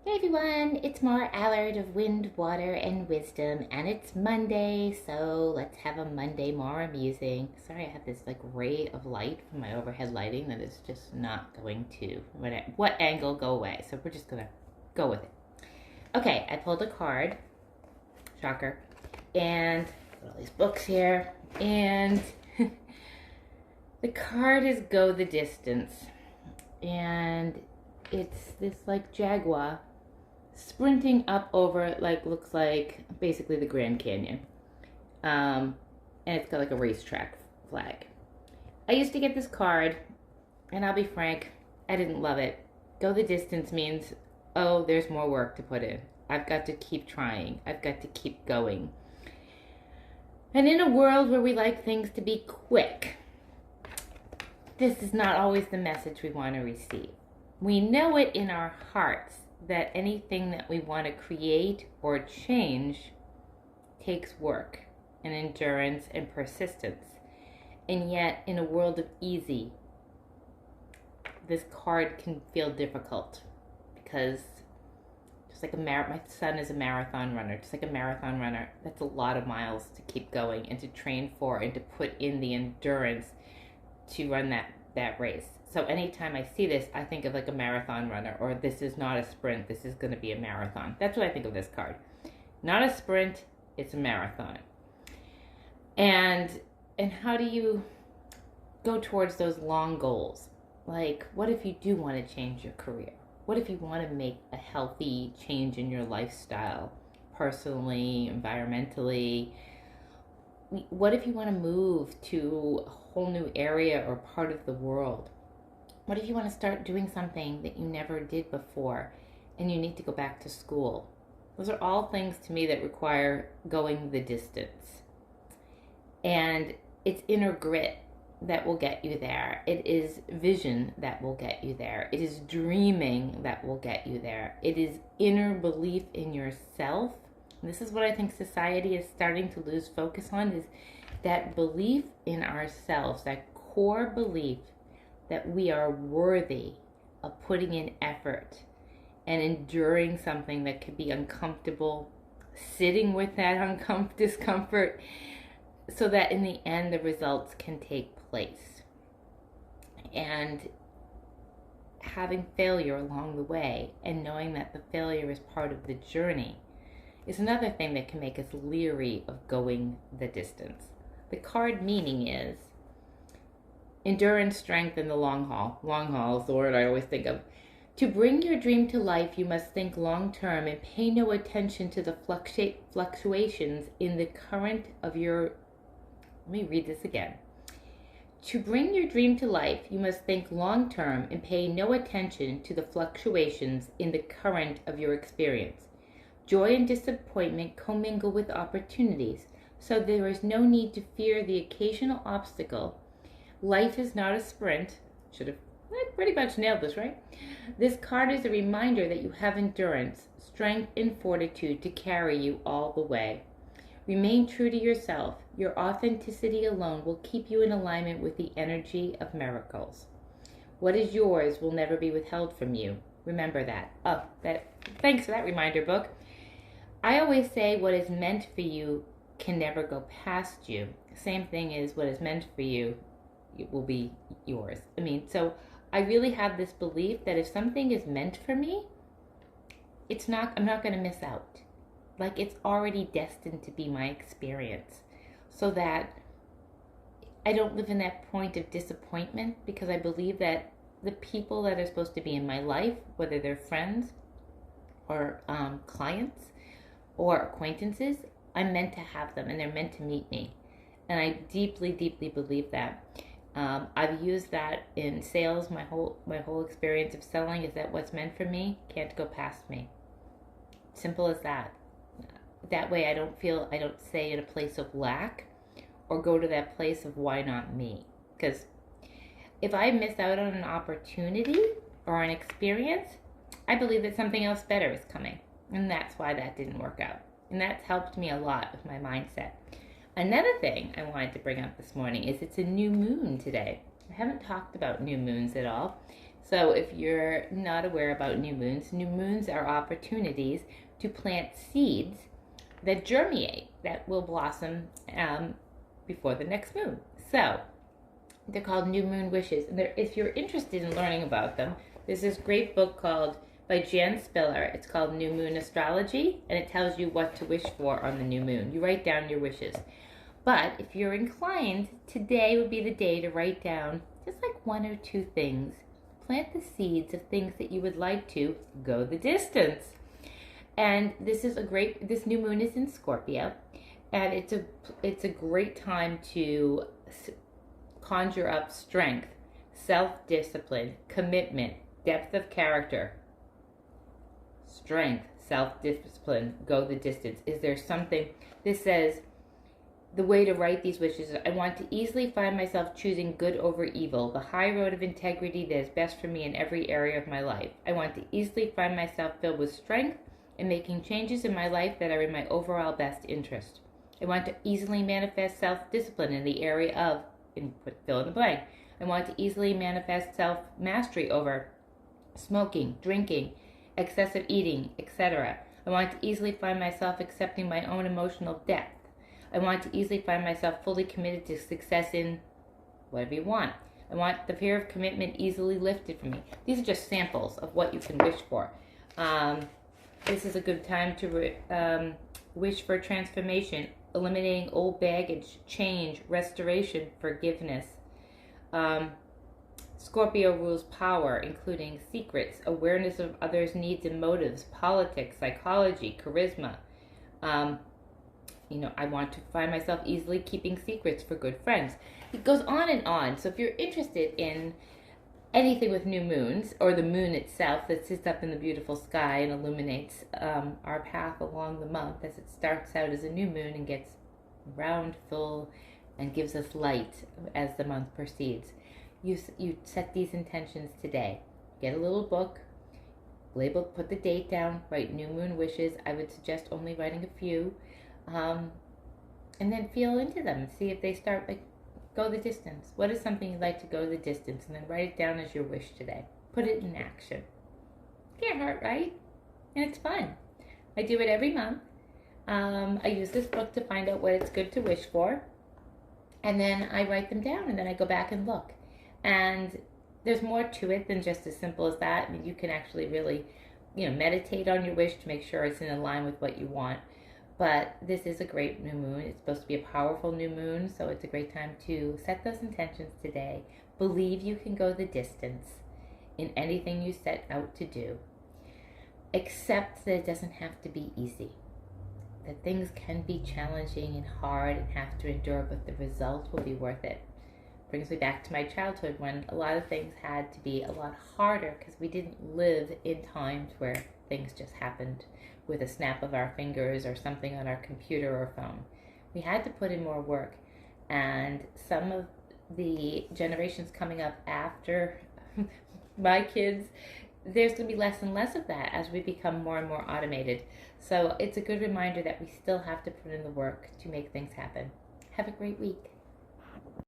Hey everyone, it's Maura Allard of Wind, Water, and Wisdom, and it's Monday, so let's have a Monday Maura musing. Sorry, I have this like ray of light from my overhead lighting that is just not going to, what angle, go away, so we're just gonna go with it. Okay, I pulled a card, shocker, and got all these books here, and the card is Go the Distance, and it's this like jaguar sprinting up over like looks like basically the Grand Canyon, and it's got like a racetrack flag. I used to get this card, and I'll be frank, I didn't love it. Go the distance means, oh, there's more work to put in. I've got to keep trying. I've got to keep going. And in a world where we like things to be quick, this is not always the message we want to receive. We know it in our hearts that anything that we want to create or change takes work and endurance and persistence. And yet, in a world of easy, this card can feel difficult because just like my son is a marathon runner, just like a marathon runner, that's a lot of miles to keep going and to train for and to put in the endurance to run that race. So anytime I see this, I think of like a marathon runner, or this is not a sprint, this is going to be a marathon. That's what I think of this card. Not a sprint, it's a marathon. And how do you go towards those long goals? Like, what if you do want to change your career? What if you want to make a healthy change in your lifestyle, personally, environmentally? What if you want to move to a whole new area or part of the world? What if you want to start doing something that you never did before and you need to go back to school? Those are all things to me that require going the distance. And it's inner grit that will get you there. It is vision that will get you there. It is dreaming that will get you there. It is inner belief in yourself. And this is what I think society is starting to lose focus on, is that belief in ourselves, that core belief that we are worthy of putting in effort and enduring something that could be uncomfortable, sitting with that discomfort, so that in the end the results can take place. And having failure along the way and knowing that the failure is part of the journey is another thing that can make us leery of going the distance. The card meaning is endurance, strength, and the long haul. Long haul is the word I always think of. To bring your dream to life, you must think long term and pay no attention to the fluctuations in the current of your... Let me read this again. To bring your dream to life, you must think long term and pay no attention to the fluctuations in the current of your experience. Joy and disappointment commingle with opportunities, so there is no need to fear the occasional obstacle. Life is not a sprint. I pretty much nailed this, right? This card is a reminder that you have endurance, strength, and fortitude to carry you all the way. Remain true to yourself. Your authenticity alone will keep you in alignment with the energy of miracles. What is yours will never be withheld from you. Remember that. Thanks for that reminder, book. I always say what is meant for you can never go past you. Same thing is what is meant for you, it will be yours. So I really have this belief that if something is meant for me, I'm not going to miss out. Like, it's already destined to be my experience, so that I don't live in that point of disappointment, because I believe that the people that are supposed to be in my life, whether they're friends or clients or acquaintances, I'm meant to have them and they're meant to meet me. And I deeply, deeply believe that. I've used that in sales. My whole experience of selling is that what's meant for me can't go past me. Simple as that. That way I don't stay in a place of lack or go to that place of why not me. Because if I miss out on an opportunity or an experience, I believe that something else better is coming. And that's why that didn't work out. And that's helped me a lot with my mindset. Another thing I wanted to bring up this morning is it's a new moon today. I haven't talked about new moons at all. So if you're not aware about new moons are opportunities to plant seeds that germinate, that will blossom before the next moon. So they're called new moon wishes. And if you're interested in learning about them, there's this great book called by Jan Spiller. It's called New Moon Astrology, and it tells you what to wish for on the new moon. You write down your wishes. But if you're inclined, today would be the day to write down just like one or two things. Plant the seeds of things that you would like to go the distance. And this new moon is in Scorpio, and it's a great time to conjure up strength, self-discipline, commitment, depth of character. Strength, self-discipline, go the distance. Is there something? This says, the way to write these wishes is, I want to easily find myself choosing good over evil, the high road of integrity that is best for me in every area of my life. I want to easily find myself filled with strength and making changes in my life that are in my overall best interest. I want to easily manifest self-discipline in the area of, fill in the blank. I want to easily manifest self-mastery over smoking, drinking, excessive eating, etc. I want to easily find myself accepting my own emotional depth. I want to easily find myself fully committed to success in whatever you want. I want the fear of commitment easily lifted from me. These are just samples of what you can wish for. This is a good time to wish for transformation, eliminating old baggage, change, restoration, forgiveness. Scorpio rules power, including secrets, awareness of others' needs and motives, politics, psychology, charisma. I want to find myself easily keeping secrets for good friends. It goes on and on. So if you're interested in anything with new moons, or the moon itself that sits up in the beautiful sky and illuminates our path along the month as it starts out as a new moon and gets round, full, and gives us light as the month proceeds, you set these intentions today. Get a little book, label, put the date down, write new moon wishes. I would suggest only writing a few, and then feel into them and see if they start, like, go the distance. What is something you'd like to go the distance? And then write it down as your wish today. Put it in action. Can't hurt, right? And it's fun. I do it every month. I use this book to find out what it's good to wish for. And then I write them down, and then I go back and look. And there's more to it than just as simple as that. I mean, you can actually really, meditate on your wish to make sure it's in line with what you want. But this is a great new moon. It's supposed to be a powerful new moon, so it's a great time to set those intentions today. Believe you can go the distance in anything you set out to do. Accept that it doesn't have to be easy. That things can be challenging and hard and have to endure, but the result will be worth it. Brings me back to my childhood when a lot of things had to be a lot harder because we didn't live in times where things just happened with a snap of our fingers or something on our computer or phone. We had to put in more work, and some of the generations coming up after my kids, there's going to be less and less of that as we become more and more automated. So it's a good reminder that we still have to put in the work to make things happen. Have a great week.